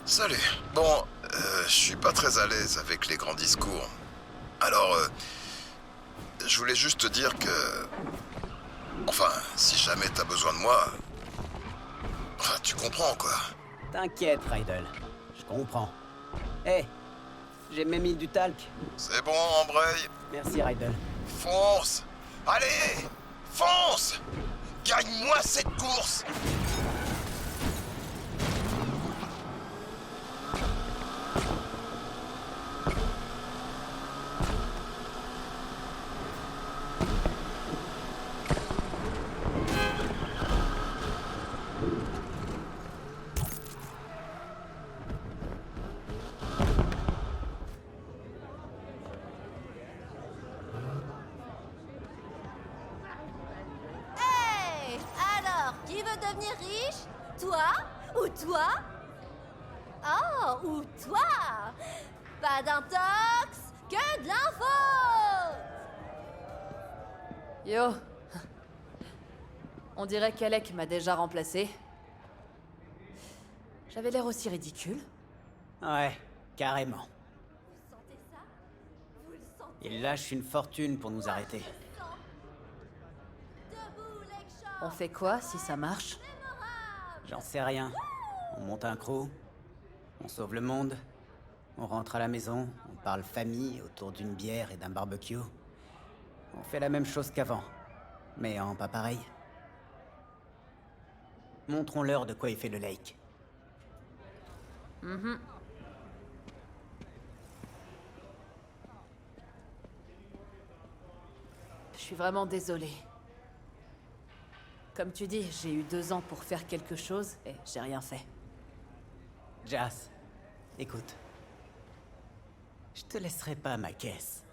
Salut. Bon, je suis pas très à l'aise avec les grands discours. Alors, je voulais juste te dire que... Enfin, si jamais t'as besoin de moi... Enfin, tu comprends, quoi. T'inquiète, Rydell. Je comprends. Hé, j'ai même mis du talc. C'est bon, embraye. Merci, Rydell. Fonce. Allez, fonce. Gagne-moi cette course. Qui veut devenir riche? Toi? Ou toi? Oh, ou toi? Pas d'intox, que de l'info! Yo. On dirait qu'Alec m'a déjà remplacé. J'avais l'air aussi ridicule. Ouais, carrément. Vous sentez ça? Vous le sentez? Il lâche une fortune pour nous arrêter. Debout, Lakeshore! On fait quoi si ça marche? Mémorable! J'en sais rien. On monte un crew, on sauve le monde, on rentre à la maison, on parle famille autour d'une bière et d'un barbecue. On fait la même chose qu'avant, mais en pas pareil. Montrons-leur de quoi est fait le lake. Je suis vraiment désolée. Comme tu dis, j'ai eu 2 ans pour faire quelque chose et j'ai rien fait. Jas, écoute. Je te laisserai pas ma caisse.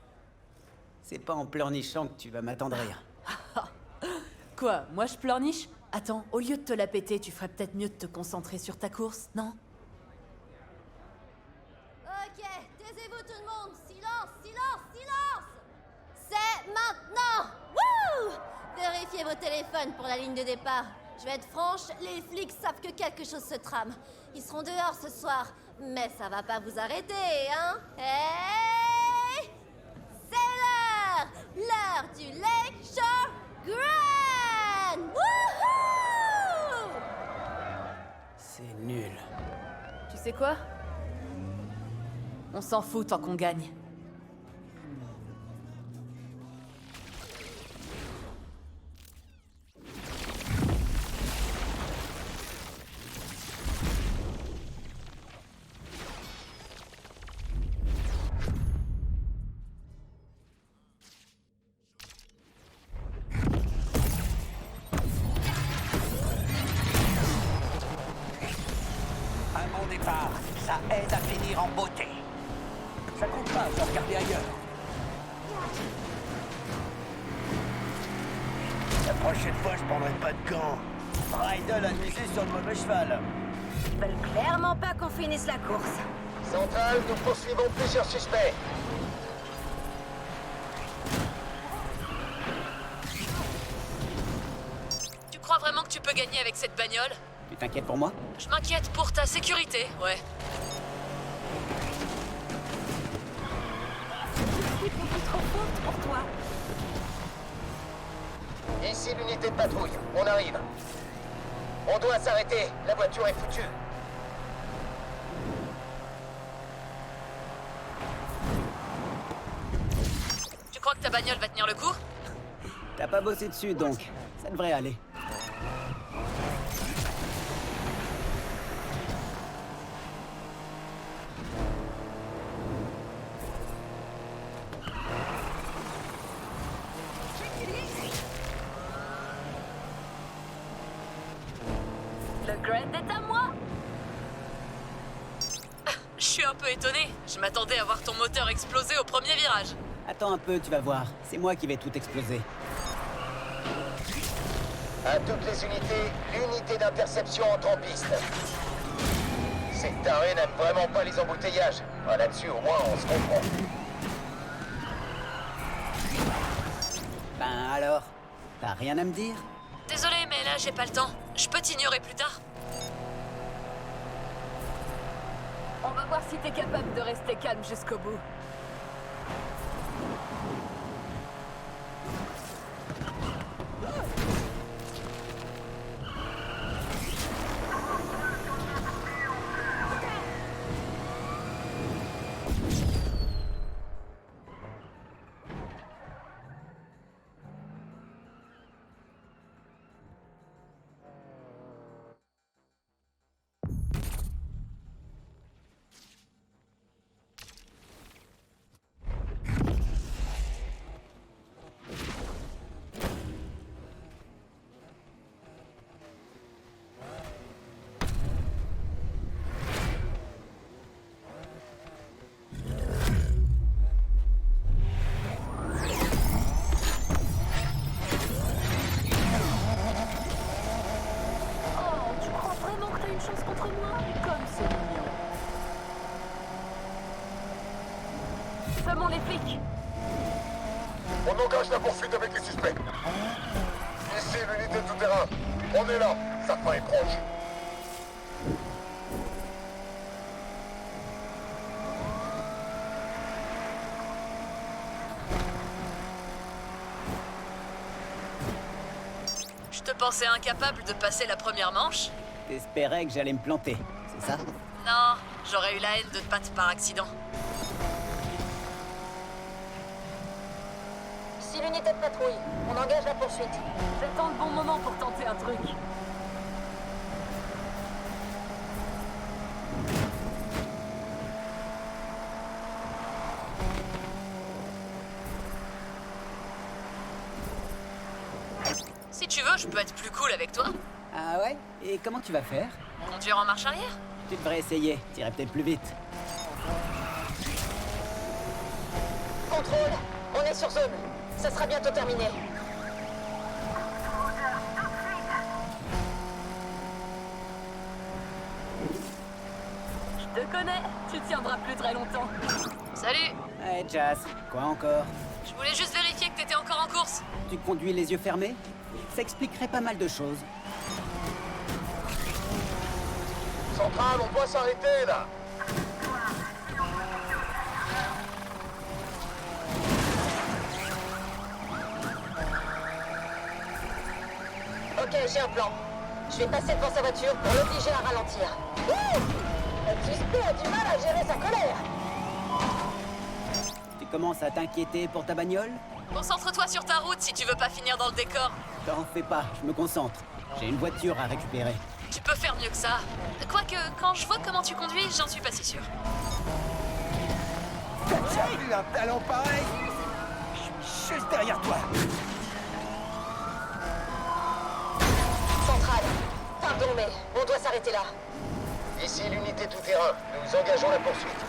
C'est pas en pleurnichant que tu vas m'attendrir. Quoi, moi je pleurniche? Attends, au lieu de te la péter, tu ferais peut-être mieux de te concentrer sur ta course, non? Ok, taisez-vous tout le monde! Silence, silence, silence! C'est maintenant! Wouh! Vérifiez vos téléphones pour la ligne de départ. Je vais être franche, les flics savent que quelque chose se trame. Ils seront dehors ce soir, mais ça va pas vous arrêter, hein? Hey! C'est l'heure! L'heure du Lakeshore Grand! Wouhou! C'est nul. Tu sais quoi? On s'en fout tant qu'on gagne. Un bon départ, ça aide à finir en beauté. Ça compte pas, faut regarder ailleurs. La prochaine fois, je prendrai pas de gants. Rydell a misé sur le mauvais cheval. Ils veulent clairement pas qu'on finisse la course. Centrale, nous poursuivons plusieurs suspects. Tu crois vraiment que tu peux gagner avec cette bagnole? Tu t'inquiètes pour moi? Je m'inquiète pour ta sécurité, ouais. C'est beaucoup trop forte pour toi. Ici l'unité de patrouille, on arrive. On doit s'arrêter, la voiture est foutue. Tu crois que ta bagnole va tenir le coup? T'as pas bossé dessus donc, ça devrait aller. Le Grand est à moi. Je suis un peu étonnée. Je m'attendais à voir ton moteur exploser au premier virage. Attends un peu, tu vas voir. C'est moi qui vais tout exploser. À toutes les unités, l'unité d'interception entre en piste. Ces tarés n'aiment vraiment pas les embouteillages. Ah, là-dessus, au moins, on se comprend. Ben alors, t'as rien à me dire? Désolé, mais là j'ai pas le temps. Je peux t'ignorer plus tard. On va voir si t'es capable de rester calme jusqu'au bout. Famons les flics! On engage la poursuite avec les suspects. Ici, l'unité de tout-terrain. On est là. Sa fin est proche. Je te pensais incapable de passer la première manche? T'espérais que j'allais me planter, c'est ça? Non, j'aurais eu la haine de te battre par accident. Ici l'unité de patrouille. On engage la poursuite. J'attends le bon moment pour tenter un truc. Si tu veux, je peux être plus cool avec toi. Ah ouais? Et comment tu vas faire? Conduire en marche arrière? Tu devrais essayer, t'irais peut-être plus vite. Contrôle. On est sur zone. Ça sera bientôt terminé. Je te connais, tu tiendras plus très longtemps. Salut! Ouais, Jazz, quoi encore? Je voulais juste vérifier que t'étais encore en course. Tu conduis les yeux fermés? Ça expliquerait pas mal de choses. Centrale, on doit s'arrêter, là. Ok, j'ai un plan. Je vais passer devant sa voiture pour l'obliger à ralentir. Wouh! Le suspect a du mal à gérer sa colère. Tu commences à t'inquiéter pour ta bagnole? Concentre-toi sur ta route si tu veux pas finir dans le décor. T'en fais pas, je me concentre. J'ai une voiture à récupérer. Tu peux faire mieux que ça. Quoique, quand je vois comment tu conduis, j'en suis pas si sûre. T'as déjà vu un talent pareil? Je suis juste derrière toi. Centrale. Pardon, mais on doit s'arrêter là. Ici, l'unité tout-terrain. Nous engageons la poursuite.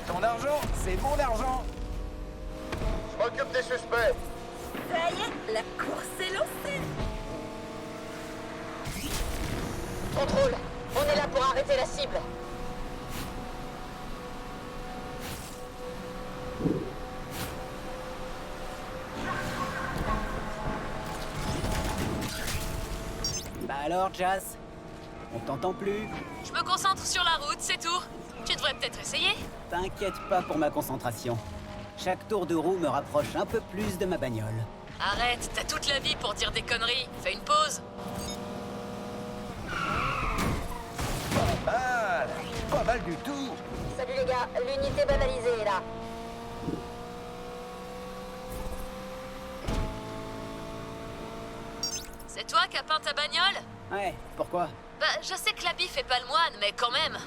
Ton argent, c'est mon argent. Je m'occupe des suspects. Ça y est, la course est lancée. Contrôle. On est là pour arrêter la cible. Bah alors, Jazz? On t'entend plus? Je me concentre sur la route, c'est tout. Tu devrais peut-être essayer. T'inquiète pas pour ma concentration. Chaque tour de roue me rapproche un peu plus de ma bagnole. Arrête, t'as toute la vie pour dire des conneries. Fais une pause. Pas mal du tout. Salut les gars, l'unité banalisée est là. C'est toi qui as peint ta bagnole? Ouais, pourquoi? Bah, je sais que l'habit fait pas le moine, mais quand même.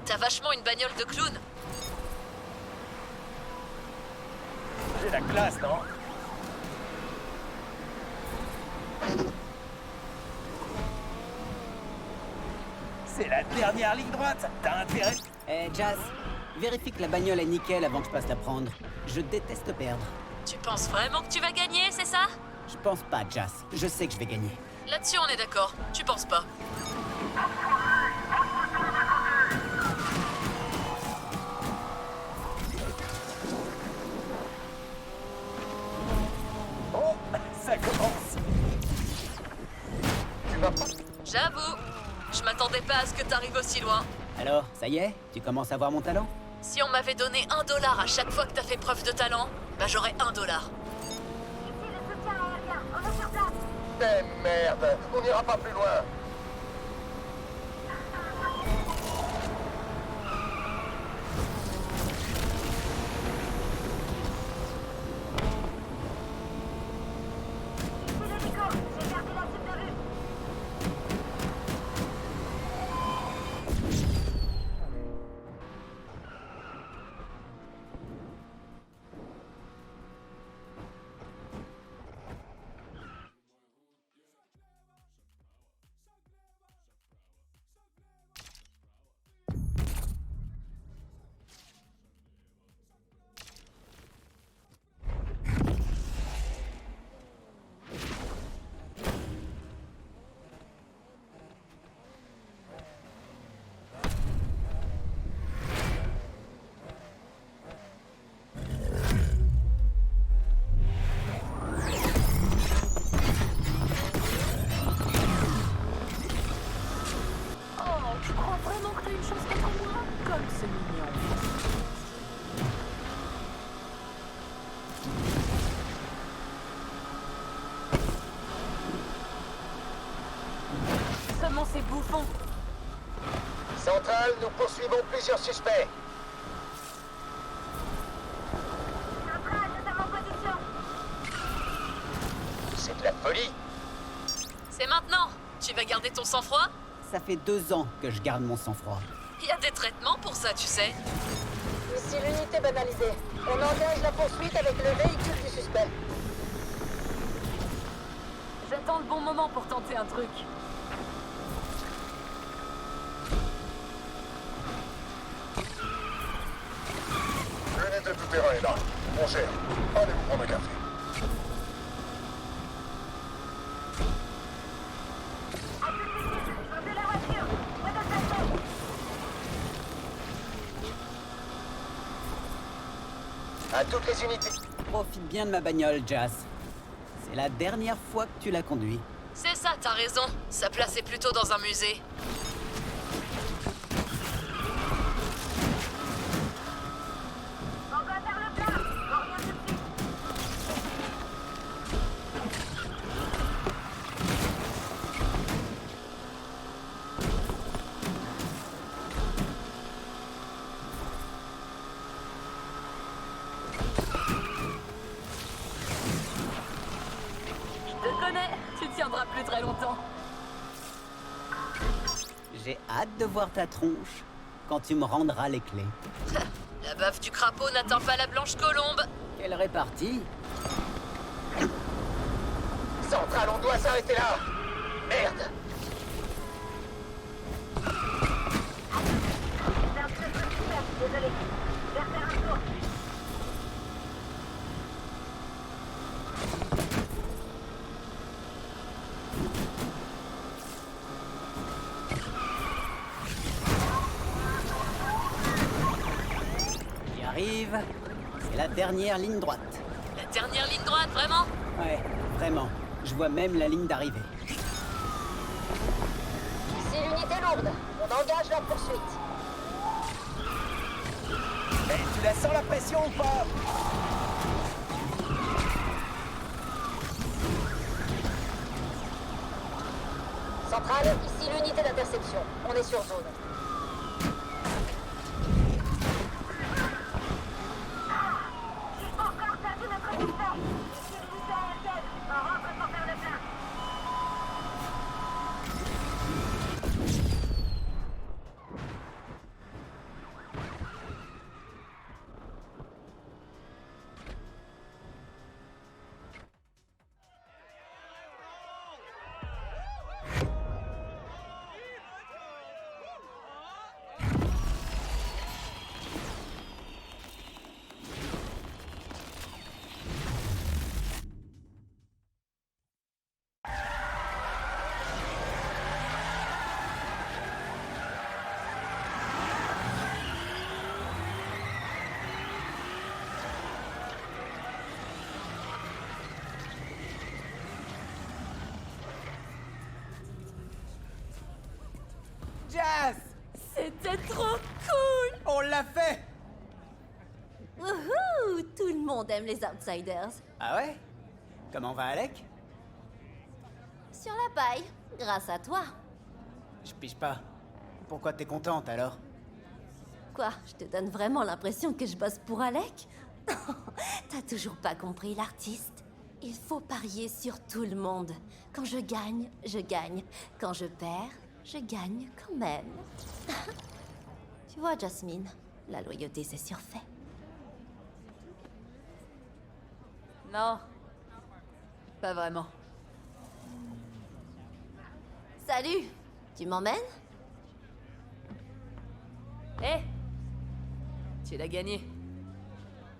T'as vachement une bagnole de clown. J'ai la classe, non? C'est la dernière ligne droite. T'as intérêt? Eh, Jazz, vérifie que la bagnole est nickel avant que je passe la prendre. Je déteste perdre. Tu penses vraiment que tu vas gagner, c'est ça? Je pense pas, Jazz. Je sais que je vais gagner. Là-dessus, on est d'accord. Tu penses pas? Oh, ça commence. Tu vas pas... J'avoue, je m'attendais pas à ce que t'arrives aussi loin. Alors, ça y est? Tu commences à voir mon talent? Si on m'avait donné $1 à chaque fois que t'as fait preuve de talent, bah j'aurais $1. Mais merde, on n'ira pas plus loin. Comment c'est bouffon? Centrale, nous poursuivons plusieurs suspects. C'est de la folie. C'est maintenant. Tu vas garder ton sang-froid? Ça fait 2 ans que je garde mon sang-froid. Il y a des traitements pour ça, tu sais. Ici l'unité banalisée. On engage la poursuite avec le véhicule du suspect. J'attends le bon moment pour tenter un truc. L'unité tout terrain est là. On gère. Allez vous prendre un café. À toutes les unités. Profite bien de ma bagnole, Jazz. C'est la dernière fois que tu la conduis. C'est ça, t'as raison. Sa place est plutôt dans un musée. Je te connais, tu tiendras plus très longtemps. J'ai hâte de voir ta tronche quand tu me rendras les clés. La baffe du crapaud n'atteint pas la blanche colombe. Quelle répartie! Centrale, on doit s'arrêter là. Merde. Désolé. Je vais refaire un tour. J'y arrive. C'est la dernière ligne droite. La dernière ligne droite, vraiment? Ouais, vraiment. Je vois même la ligne d'arrivée. C'est l'unité lourde. On engage la poursuite. Eh, tu la sens la pression ou pas? Centrale, ici l'unité d'interception. On est sur zone. Encore perdu notre distance. Ici l'unité aérienne. On rentre pour faire le plein. Jazz! C'était trop cool! On l'a fait! Wouhou! Tout le monde aime les outsiders. Ah ouais? Comment va Alec? Sur la paille, grâce à toi. Je pige pas. Pourquoi t'es contente alors? Quoi, je te donne vraiment l'impression que je bosse pour Alec? T'as toujours pas compris l'artiste? Il faut parier sur tout le monde. Quand je gagne, je gagne. Quand je perds, je gagne quand même. Tu vois, Jasmine, la loyauté c'est surfait. Non. Pas vraiment. Salut! Tu m'emmènes? Hé! Tu l'as gagné.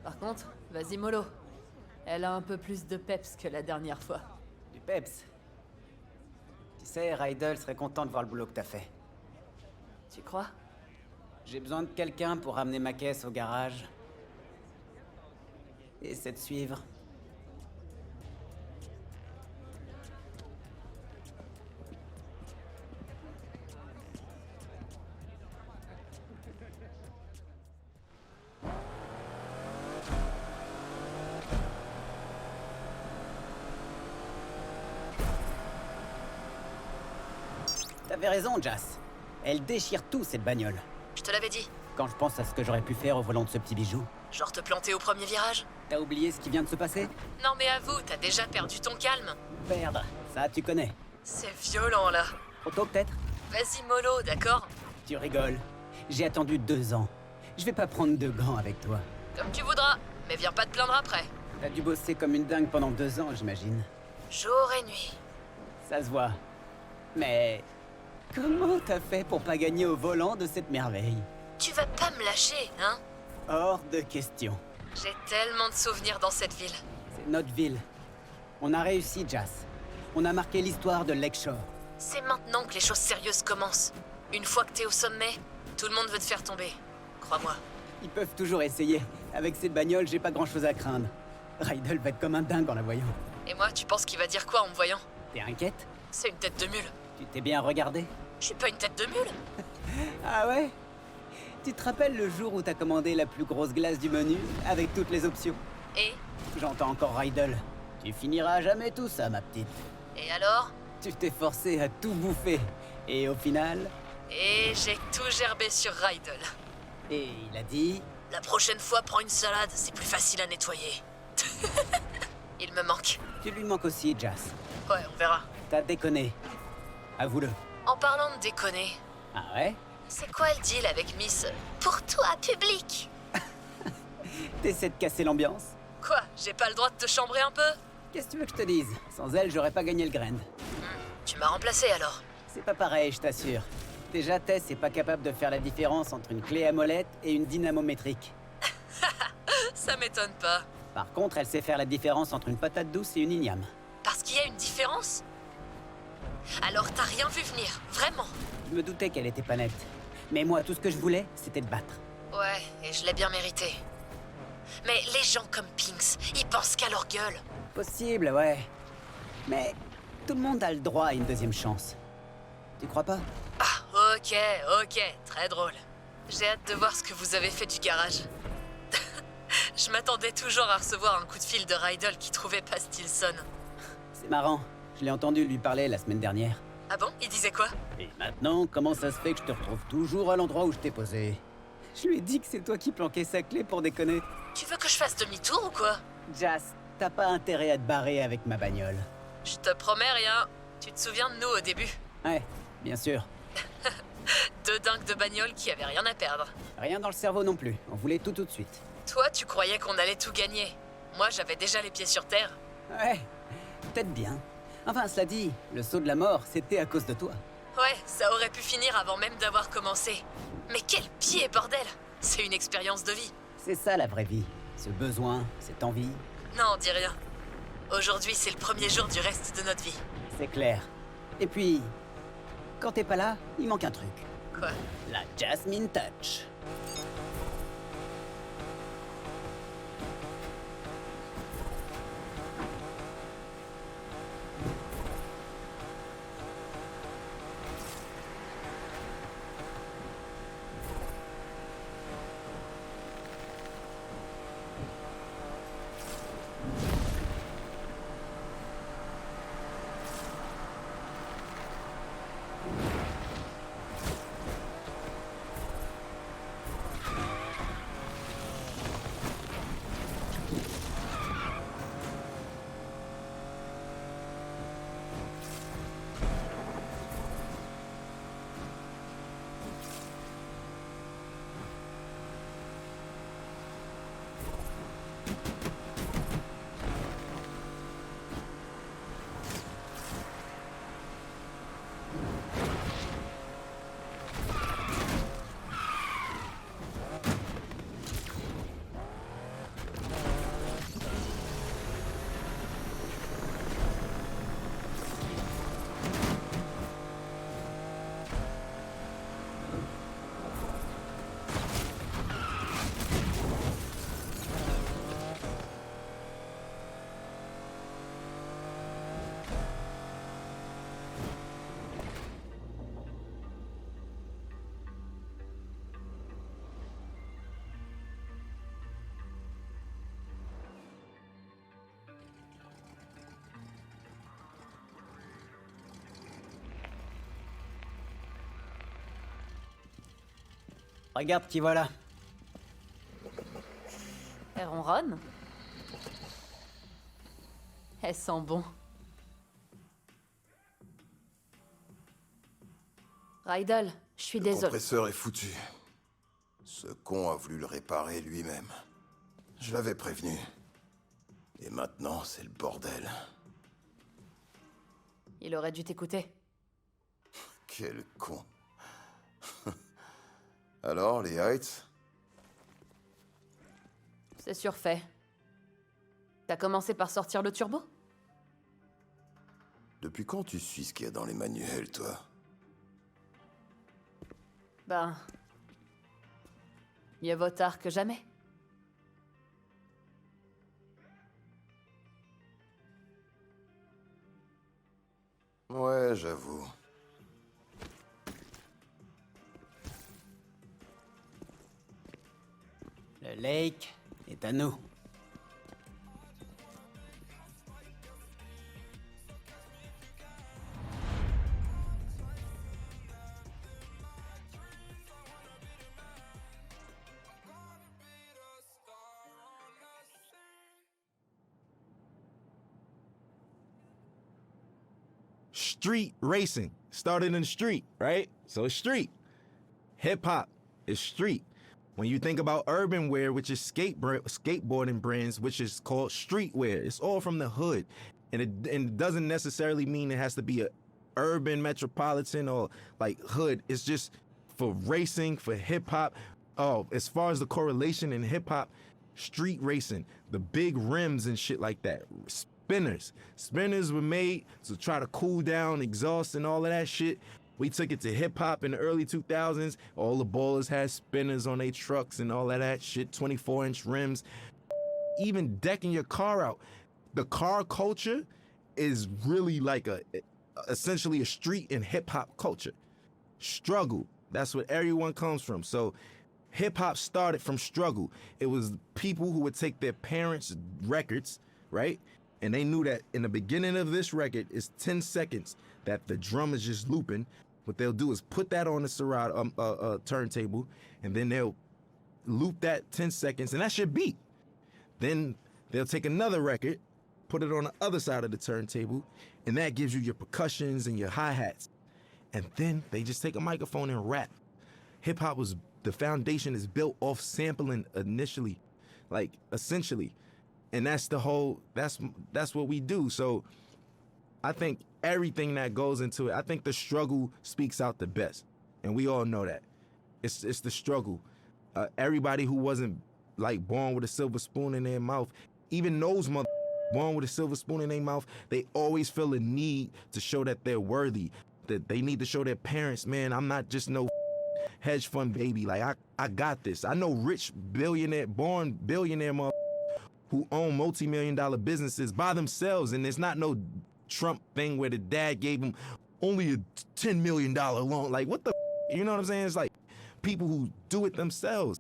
Par contre, vas-y mollo. Elle a un peu plus de peps que la dernière fois. Du peps. Tu sais, Rydell serait content de voir le boulot que t'as fait. Tu crois? J'ai besoin de quelqu'un pour ramener ma caisse au garage. Et c'est de suivre. T'avais raison, Jas. Elle déchire tout, cette bagnole. Je te l'avais dit. Quand je pense à ce que j'aurais pu faire au volant de ce petit bijou. Genre te planter au premier virage? T'as oublié ce qui vient de se passer? Non mais avoue, t'as déjà perdu ton calme. Perdre, ça tu connais. C'est violent là. Trop tôt peut-être? Vas-y mollo, d'accord? Tu rigoles. J'ai attendu 2 ans. Je vais pas prendre de gants avec toi. Comme tu voudras, mais viens pas te plaindre après. T'as dû bosser comme une dingue pendant 2 ans, j'imagine. Jour et nuit. Ça se voit. Mais... comment t'as fait pour pas gagner au volant de cette merveille? Tu vas pas me lâcher, hein? Hors de question. J'ai tellement de souvenirs dans cette ville. C'est notre ville. On a réussi, Jas. On a marqué l'histoire de Lakeshore. C'est maintenant que les choses sérieuses commencent. Une fois que t'es au sommet, tout le monde veut te faire tomber. Crois-moi. Ils peuvent toujours essayer. Avec cette bagnole, j'ai pas grand-chose à craindre. Rydell va être comme un dingue en la voyant. Et moi, tu penses qu'il va dire quoi en me voyant? T'es inquiète? C'est une tête de mule. Tu t'es bien regardé? Je suis pas une tête de mule. Ah ouais? Tu te rappelles le jour où t'as commandé la plus grosse glace du menu, avec toutes les options? Et? J'entends encore Rydell. Tu finiras jamais tout ça, ma petite. Et alors? Tu t'es forcé à tout bouffer. Et au final... Et j'ai tout gerbé sur Rydell. Et il a dit... La prochaine fois, prends une salade, c'est plus facile à nettoyer. Il me manque. Tu lui manques aussi, Jas. Ouais, on verra. T'as déconné. Avoue-le. En parlant de déconner, Ah ouais? c'est quoi le deal avec Miss Pour toi, public? T'essaies de casser l'ambiance? Quoi? J'ai pas le droit de te chambrer un peu? Qu'est-ce que tu veux que je te dise? Sans elle, j'aurais pas gagné le grind. Tu m'as remplacé alors. C'est pas pareil, je t'assure. Déjà, Tess est pas capable de faire la différence entre une clé à molette et une dynamométrique. Ça m'étonne pas. Par contre, elle sait faire la différence entre une patate douce et une igname. Parce qu'il y a une différence? Alors t'as rien vu venir, vraiment? Je me doutais qu'elle était pas nette. Mais moi, tout ce que je voulais, c'était te battre. Ouais, et je l'ai bien mérité. Mais les gens comme Pinks, ils pensent qu'à leur gueule. Possible, ouais. Mais tout le monde a le droit à une deuxième chance. Tu crois pas? Ah, ok, très drôle. J'ai hâte de voir ce que vous avez fait du garage. Je m'attendais toujours à recevoir un coup de fil de Rydell qui trouvait pas Stilson. C'est marrant. Je l'ai entendu lui parler la semaine dernière. Ah bon? Il disait quoi? Et maintenant, comment ça se fait que je te retrouve toujours à l'endroit où je t'ai posé? Je lui ai dit que c'est toi qui planquais sa clé pour déconner. Tu veux que je fasse demi-tour ou quoi? Jas, t'as pas intérêt à te barrer avec ma bagnole. Je te promets rien. Tu te souviens de nous au début? Ouais, bien sûr. Deux dingues de bagnole qui avaient rien à perdre. Rien dans le cerveau non plus. On voulait tout de suite. Toi, tu croyais qu'on allait tout gagner. Moi, j'avais déjà les pieds sur terre. Ouais, peut-être bien. Enfin, cela dit, le saut de la mort, c'était à cause de toi. Ouais, ça aurait pu finir avant même d'avoir commencé. Mais quel pied, bordel! C'est une expérience de vie. C'est ça la vraie vie. Ce besoin, cette envie. Non, dis rien. Aujourd'hui, c'est le premier jour du reste de notre vie. C'est clair. Et puis, quand t'es pas là, il manque un truc. Quoi? La Jasmine Touch. Regarde qui voilà. Elle ronronne. Elle sent bon. Rydell, je suis Le désolée. compresseur est foutu. Ce con a voulu le réparer lui-même. Je l'avais prévenu. Et maintenant, c'est le bordel. Il aurait dû t'écouter. Quel con. Alors, les Heights? C'est surfait. T'as commencé par sortir le turbo? Depuis quand tu suis ce qu'il y a dans les manuels, toi? Ben... mieux vaut tard que jamais. Ouais, j'avoue. Le lake est à nous. Street racing started in the street, right? So it's street. Hip hop is street. When you think about urban wear, which is skateboarding brands, which is called streetwear, it's all from the hood. And it doesn't necessarily mean it has to be a urban metropolitan or like hood. It's just for racing, for hip hop. Oh, as far as the correlation in hip hop, street racing, the big rims and shit like that. Spinners. Spinners were made to try to cool down exhaust and all of that shit. We took it to hip hop in the early 2000s. All the ballers had spinners on their trucks and all of that shit, 24-inch rims. Even decking your car out. The car culture is really like essentially a street and hip hop culture. Struggle. That's what everyone comes from. So hip hop started from struggle. It was people who would take their parents' records, right? And they knew that in the beginning of this record is 10 seconds that the drum is just looping. What they'll do is put that on the Serato turntable, and then they'll loop that 10 seconds, and that's your beat. Then they'll take another record, put it on the other side of the turntable, and that gives you your percussions and your hi-hats. And then they just take a microphone and rap. Hip-hop was, the foundation is built off sampling initially, like essentially. And that's the whole, that's what we do. So I think everything that goes into it, I think the struggle speaks out the best. And we all know that. It's the struggle. Everybody who wasn't like born with a silver spoon in their mouth, even those born with a silver spoon in their mouth, they always feel a need to show that they're worthy, that they need to show their parents, man, I'm not just no hedge fund baby. Like I got this. I know rich billionaire, born billionaire who own multi-million-dollar businesses by themselves, and there's not no Trump thing where the dad gave him only a $10 million loan. Like, what the you know what I'm saying? It's like people who do it themselves.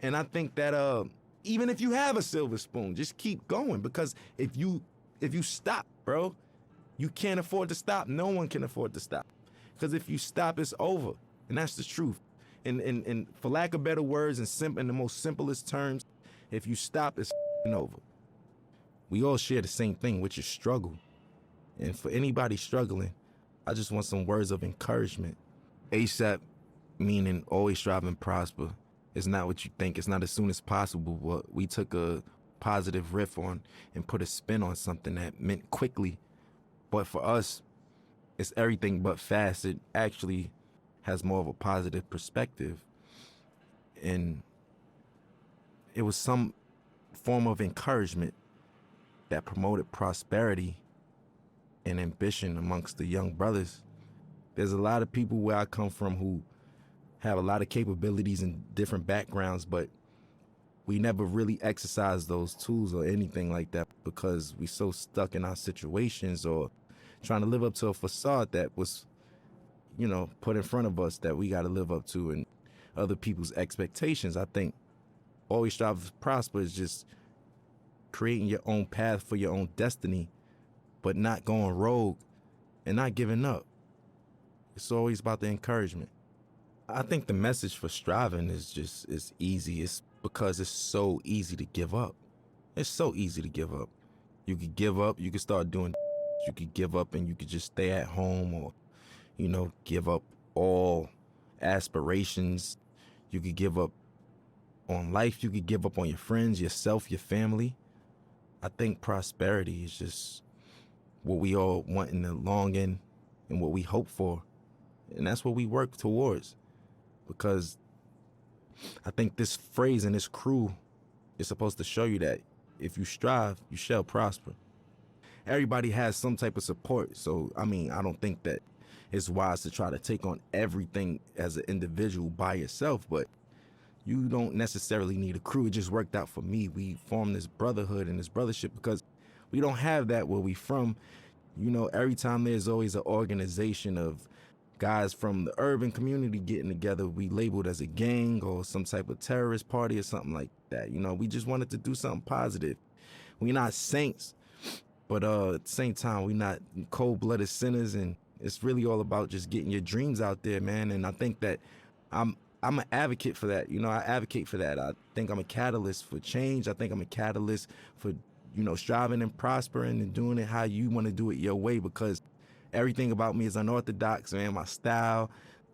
And I think that even if you have a silver spoon, just keep going, because if you stop, bro, you can't afford to stop. No one can afford to stop. Because if you stop, it's over. And that's the truth. And for lack of better words, in the most simplest terms, if you stop, it's over. We all share the same thing, which is struggle. And for anybody struggling, I just want some words of encouragement. ASAP, meaning always strive and prosper. It's not what you think. It's not as soon as possible, but we took a positive riff on and put a spin on something that meant quickly. But for us, it's everything but fast. It actually has more of a positive perspective. And it was some form of encouragement that promoted prosperity and ambition amongst the young brothers. There's a lot of people where I come from who have a lot of capabilities and different backgrounds, but we never really exercise those tools or anything like that because we so stuck in our situations or trying to live up to a facade that was, put in front of us that we got to live up to and other people's expectations. I think always strive to prosper is just creating your own path for your own destiny, but not going rogue and not giving up. It's always about the encouragement. I think the message for striving is easy. It's because it's so easy to give up. It's so easy to give up. You could give up, you could start doing, you could give up and you could just stay at home, or, give up all aspirations. You could give up on life. You could give up on your friends, yourself, your family. I think prosperity is just what we all want in the long end and what we hope for. And that's what we work towards. Because I think this phrase and this crew is supposed to show you that if you strive, you shall prosper. Everybody has some type of support. So, I don't think that it's wise to try to take on everything as an individual by yourself, but you don't necessarily need a crew. It just worked out for me. We formed this brotherhood and this brothership because we don't have that where we from. Every time there's always an organization of guys from the urban community getting together, we labeled as a gang or some type of terrorist party or something like that. We just wanted to do something positive. We're not saints, but at the same time, we're not cold-blooded sinners, and it's really all about just getting your dreams out there, man. And I think that I'm an advocate for that. I advocate for that. I think I'm a catalyst for change. I think I'm a catalyst for, striving and prospering and doing it how you want to do it your way, because everything about me is unorthodox, man. My style,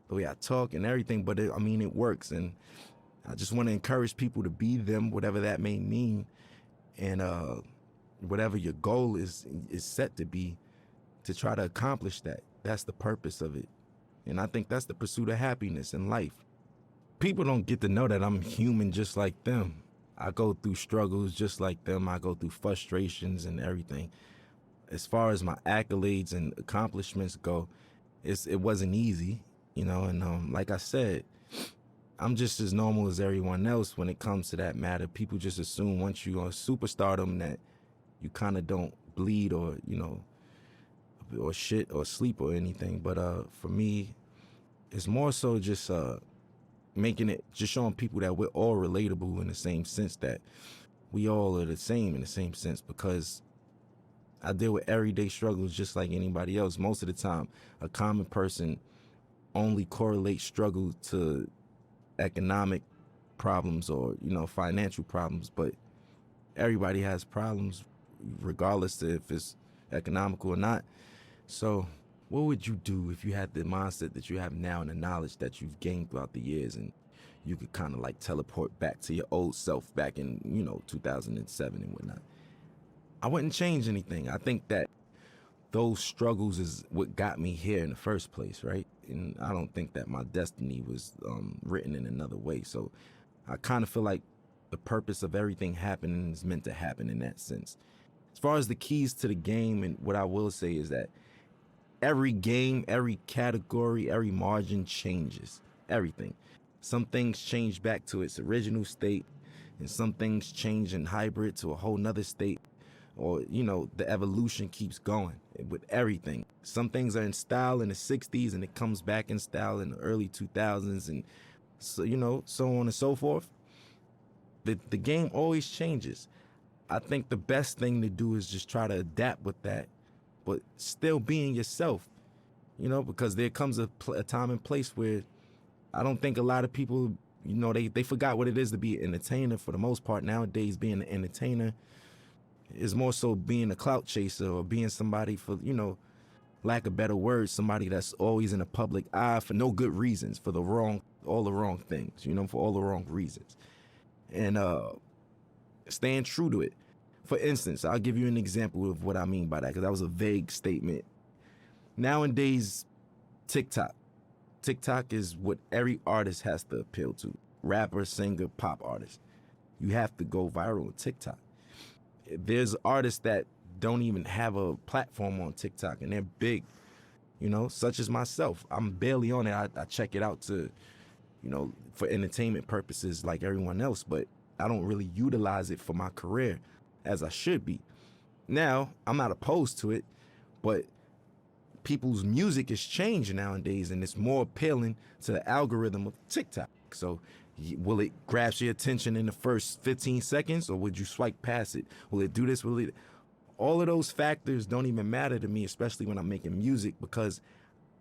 the way I talk and everything, but it works. And I just want to encourage people to be them, whatever that may mean. And whatever your goal is set to be, to try to accomplish that. That's the purpose of it. And I think that's the pursuit of happiness in life. People don't get to know that I'm human just like them. I go through struggles just like them. I go through frustrations and everything. As far as my accolades and accomplishments go, it wasn't easy, and like I said, I'm just as normal as everyone else when it comes to that matter. People just assume once you're on superstardom that you kind of don't bleed or, or shit or sleep or anything. But for me, it's more so just just showing people that we're all relatable in the same sense, that we all are the same in the same sense, because I deal with everyday struggles just like anybody else. Most of the time, a common person only correlates struggle to economic problems or, financial problems, but everybody has problems regardless if it's economical or not. So what would you do if you had the mindset that you have now and the knowledge that you've gained throughout the years, and you could kind of like teleport back to your old self back in, 2007 and whatnot? I wouldn't change anything. I think that those struggles is what got me here in the first place, right? And I don't think that my destiny was written in another way. So I kind of feel like the purpose of everything happening is meant to happen in that sense. As far as the keys to the game, and what I will say is that every game, every category, every margin changes. Everything. Some things change back to its original state, and some things change in hybrid to a whole nother state. Or, the evolution keeps going with everything. Some things are in style in the 60s and it comes back in style in the early 2000s, and so, so on and so forth. The game always changes. I think the best thing to do is just try to adapt with that, but still being yourself, because there comes a time and place where I don't think a lot of people, they forgot what it is to be an entertainer for the most part. Nowadays, being an entertainer is more so being a clout chaser, or being somebody for, lack of better words, somebody that's always in the public eye for no good reasons, for all the wrong things, for all the wrong reasons. And staying true to it. For instance, I'll give you an example of what I mean by that, because that was a vague statement. Nowadays, TikTok is what every artist has to appeal to. Rapper, singer, pop artist. You have to go viral on TikTok. There's artists that don't even have a platform on TikTok, and they're big, such as myself. I'm barely on it. I check it out to, for entertainment purposes like everyone else, but I don't really utilize it for my career as I should be. Now, I'm not opposed to it, but people's music is changing nowadays, and it's more appealing to the algorithm of TikTok. So will it grasp your attention in the first 15 seconds, or would you swipe past it? Will it do this? All of those factors don't even matter to me, especially when I'm making music, because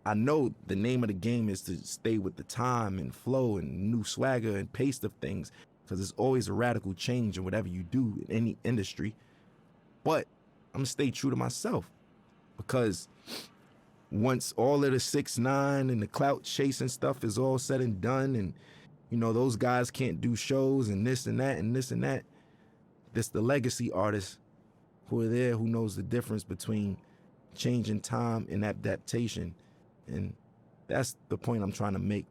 I know the name of the game is to stay with the time and flow and new swagger and pace of things, because there's always a radical change in whatever you do in any industry. But I'm gonna stay true to myself, because once all of the 6ix9ine and the clout chasing stuff is all said and done, and you know those guys can't do shows and this and that and this and that, this the legacy artists who are there, who knows the difference between changing time and adaptation. And that's the point I'm trying to make.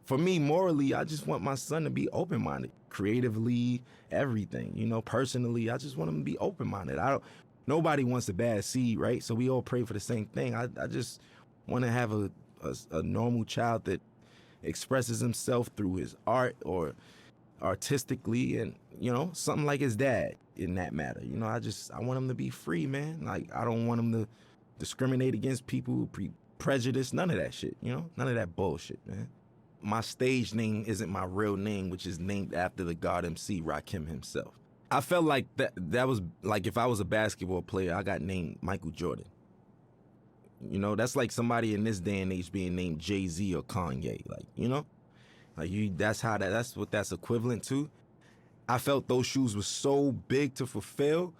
For me, morally, I just want my son to be open-minded, creatively, everything. You know, personally, I just want him to be open-minded. Nobody wants a bad seed, right? So we all pray for the same thing. I just want to have a normal child that expresses himself through his art or artistically, and, you know, something like his dad in that matter. You know, I want him to be free, man. Like, I don't want him to discriminate against people, prejudice, none of that shit, you know? None of that bullshit, man. My stage name isn't my real name, which is named after the God MC, Rakim himself. I felt like that was like if I was a basketball player, I got named Michael Jordan. You know, that's like somebody in this day and age being named Jay-Z or Kanye, like, you know? Like that's what that's equivalent to. I felt those shoes were so big to fulfill.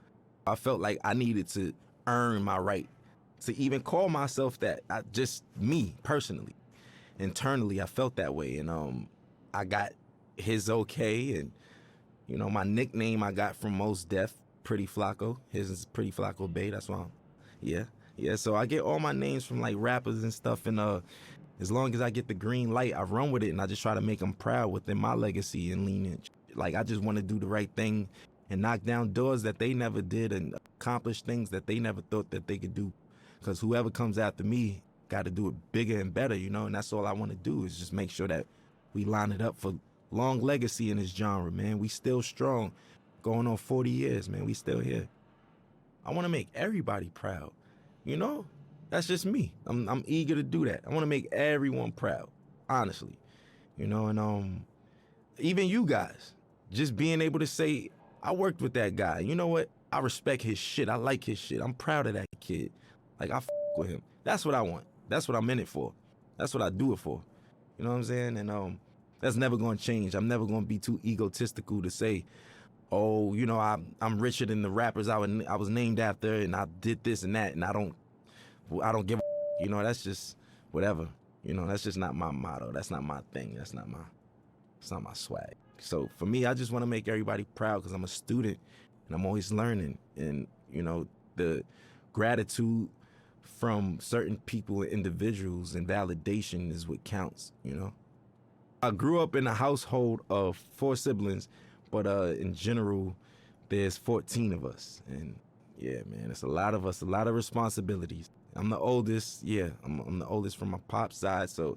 I felt like I needed to earn my right to even call myself that. Just me personally, internally, I felt that way, and I got his okay, and you know my nickname I got from Mos Def, Pretty Flacco. His is Pretty Flacco Bay. That's why yeah. So I get all my names from like rappers and stuff, and as long as I get the green light, I run with it, and I just try to make them proud within my legacy and lineage. Like I just want to do the right thing and knock down doors that they never did and accomplish things that they never thought that they could do. Because whoever comes after me got to do it bigger and better, you know? And that's all I want to do is just make sure that we line it up for long legacy in this genre, man. We still strong. Going on 40 years, man. We still here. I want to make everybody proud, you know? That's just me. I'm eager to do that. I want to make everyone proud, honestly. You know, and even you guys, just being able to say, I worked with that guy. You know what? I respect his shit. I like his shit. I'm proud of that kid. Like, I with him. That's what I want. That's what I'm in it for. That's what I do it for. You know what I'm saying? And that's never going to change. I'm never going to be too egotistical to say, oh, you know, I'm richer than the rappers I was named after, and I did this and that, and I don't give a, you know, that's just whatever. You know, that's just not my motto. That's not my thing. It's not my swag. So for me, I just want to make everybody proud because I'm a student and I'm always learning. And, you know, the gratitude from certain people and individuals and validation is what counts, you know? I grew up in a household of 4 siblings, but in general, there's 14 of us. And yeah, man, it's a lot of us, a lot of responsibilities. I'm the oldest, I'm the oldest from my pop's side, so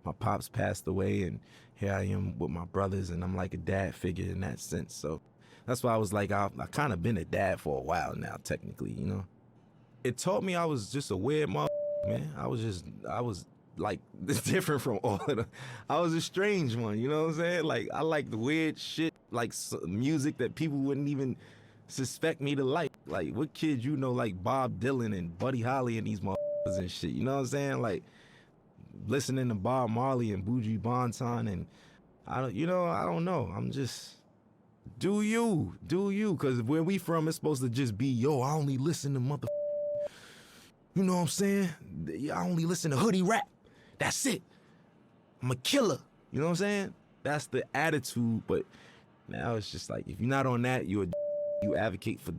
my pops passed away, and here I am with my brothers, and I'm like a dad figure in that sense. So that's why I was like, I kind of been a dad for a while now, technically, you know? It taught me I was just a weird man. I was like different from all of them. I was a strange one, you know what I'm saying? Like, I like the weird shit, like music that people wouldn't even suspect me to like. Like, what kid you know like Bob Dylan and Buddy Holly and these motherfuckers and shit, you know what I'm saying? Like, listening to Bob Marley and Buju Banton, and I don't know. I'm just, do you, because where we from, it's supposed to just be, yo, I only listen to you know what I'm saying? I only listen to hoodie rap. That's it. I'm a killer. You know what I'm saying? That's the attitude. But now it's just like, if you're not on that, you advocate for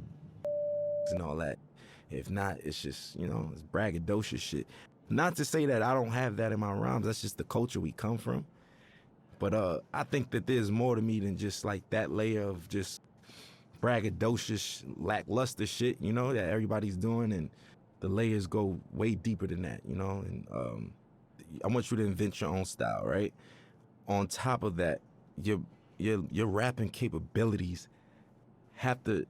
and all that. If not, it's just, you know, it's braggadocious shit. Not to say that I don't have that in my rhymes. That's just the culture we come from. But I think that there's more to me than just like that layer of just braggadocious, lackluster shit, you know, that everybody's doing. And the layers go way deeper than that, you know? And I want you to invent your own style, right? On top of that, your rapping capabilities have to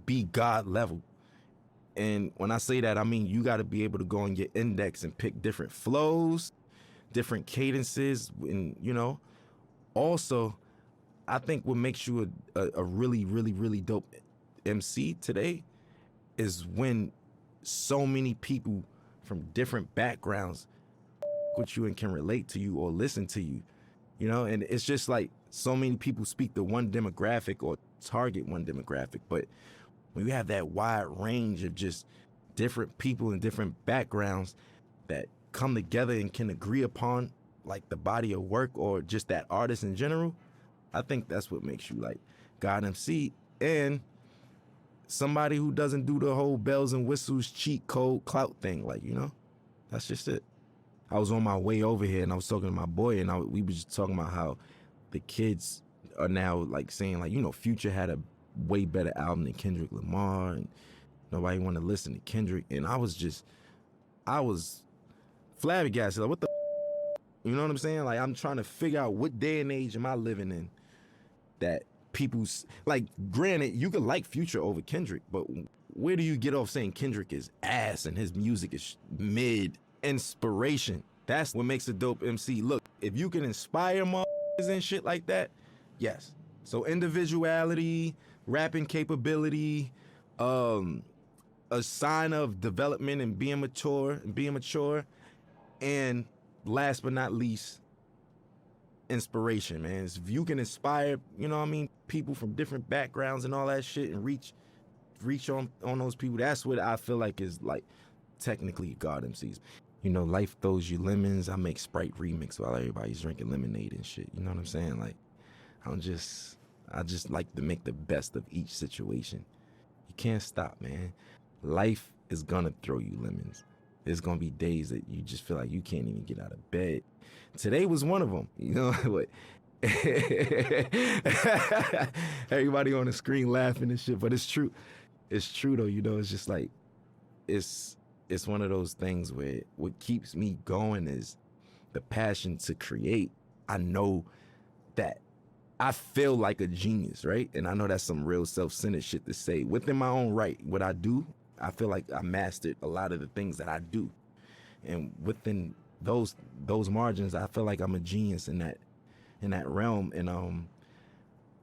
be God level. And when I say that, I mean you got to be able to go on your index and pick different flows, different cadences, and, you know. Also, I think what makes you a really, really, really dope MC today is when so many people from different backgrounds with you and can relate to you or listen to you, you know? And it's just like so many people speak to one demographic or target one demographic, but when you have that wide range of just different people and different backgrounds that come together and can agree upon like the body of work or just that artist in general, I think that's what makes you like God MC and somebody who doesn't do the whole bells and whistles cheat code clout thing. Like, you know, that's just it. I was on my way over here and I was talking to my boy and we were just talking about how the kids are now like saying like, you know, Future had a way better album than Kendrick Lamar and nobody want to listen to Kendrick. And I was flabbergasted. Like, what the, you know what I'm saying? Like, I'm trying to figure out what day and age am I living in that people's, like, granted, you could like Future over Kendrick, but where do you get off saying Kendrick is ass and his music is mid? Inspiration. That's what makes a dope MC. Look, if you can inspire motherfuckers and shit like that, yes. So individuality, rapping capability, a sign of development and being mature, and last but not least, inspiration, man. If you can inspire, you know what I mean, people from different backgrounds and all that shit and reach on those people, that's what I feel like is like technically God MCs. You know, life throws you lemons. I make Sprite remix while everybody's drinking lemonade and shit. You know what I'm saying? Like, I just like to make the best of each situation. You can't stop, man. Life is gonna throw you lemons. There's gonna be days that you just feel like you can't even get out of bed. Today was one of them, you know. But everybody on the screen laughing and shit, but it's true. It's true though, you know. It's just like it's one of those things where what keeps me going is the passion to create. I know that I feel like a genius, right? And I know that's some real self-centered shit to say. Within my own right, what I do, I feel like I mastered a lot of the things that I do. And within those margins, I feel like I'm a genius in that realm. And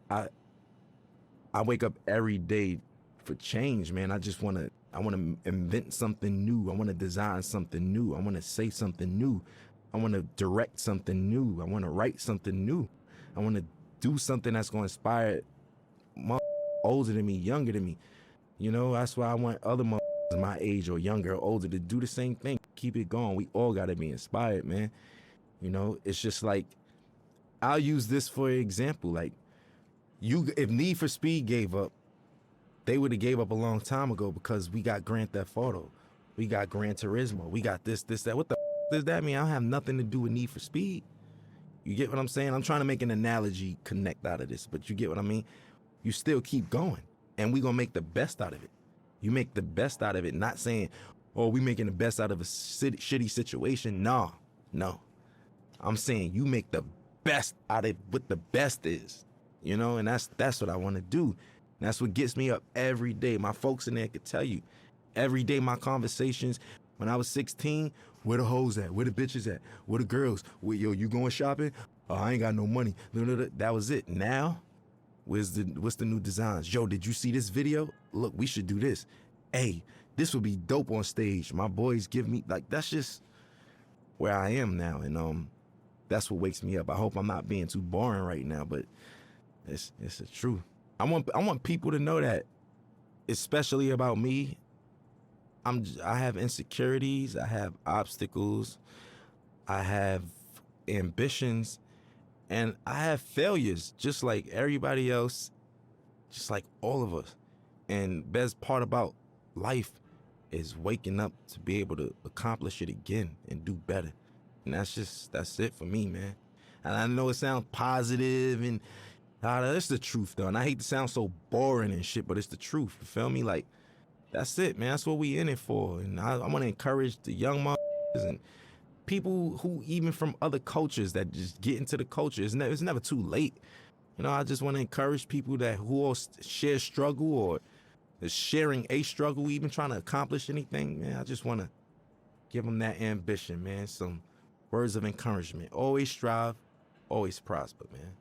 I wake up every day for change, man. I want to invent something new. I want to design something new. I want to say something new. I want to direct something new. I want to write something new. I want to do something that's going to inspire older than me, younger than me. You know, that's why I want other my age or younger or older to do the same thing. Keep it going. We all got to be inspired, man. You know, it's just like, I'll use this for example. Like, if Need for Speed gave up, they would have gave up a long time ago because we got Grand Theft Auto. We got Gran Turismo. We got this, that. What the does that mean? I don't have nothing to do with Need for Speed. You get what I'm saying? I'm trying to make an analogy connect out of this, but you get what I mean? You still keep going, and we going to make the best out of it. You make the best out of it, not saying, oh, we making the best out of a shitty situation. No. I'm saying you make the best out of what the best is, you know? And that's what I want to do. And that's what gets me up every day. My folks in there could tell you. Every day my conversations, when I was 16, where the hoes at? Where the bitches at? Where the girls? Yo, you going shopping? Oh, I ain't got no money. That was it. Now, what's the new designs? Yo, did you see this video? Look, we should do this. Hey, this would be dope on stage. My boys give me, like, that's just where I am now. And that's what wakes me up. I hope I'm not being too boring right now, but it's the truth. I want people to know that, especially about me, I have insecurities, I have obstacles, I have ambitions, and I have failures, just like everybody else, just like all of us. And best part about life is waking up to be able to accomplish it again and do better. And that's it for me, man. And I know it sounds positive and that's the truth, though. And I hate to sound so boring and shit, but it's the truth. You feel me? Like, that's it, man. That's what we in it for. And I want to encourage the young motherfuckers and people who even from other cultures that just get into the culture. It's never too late. You know, I just want to encourage people who all share struggle or is sharing a struggle, even trying to accomplish anything, man. I just want to give them that ambition, man. Some words of encouragement. Always strive, always prosper, man.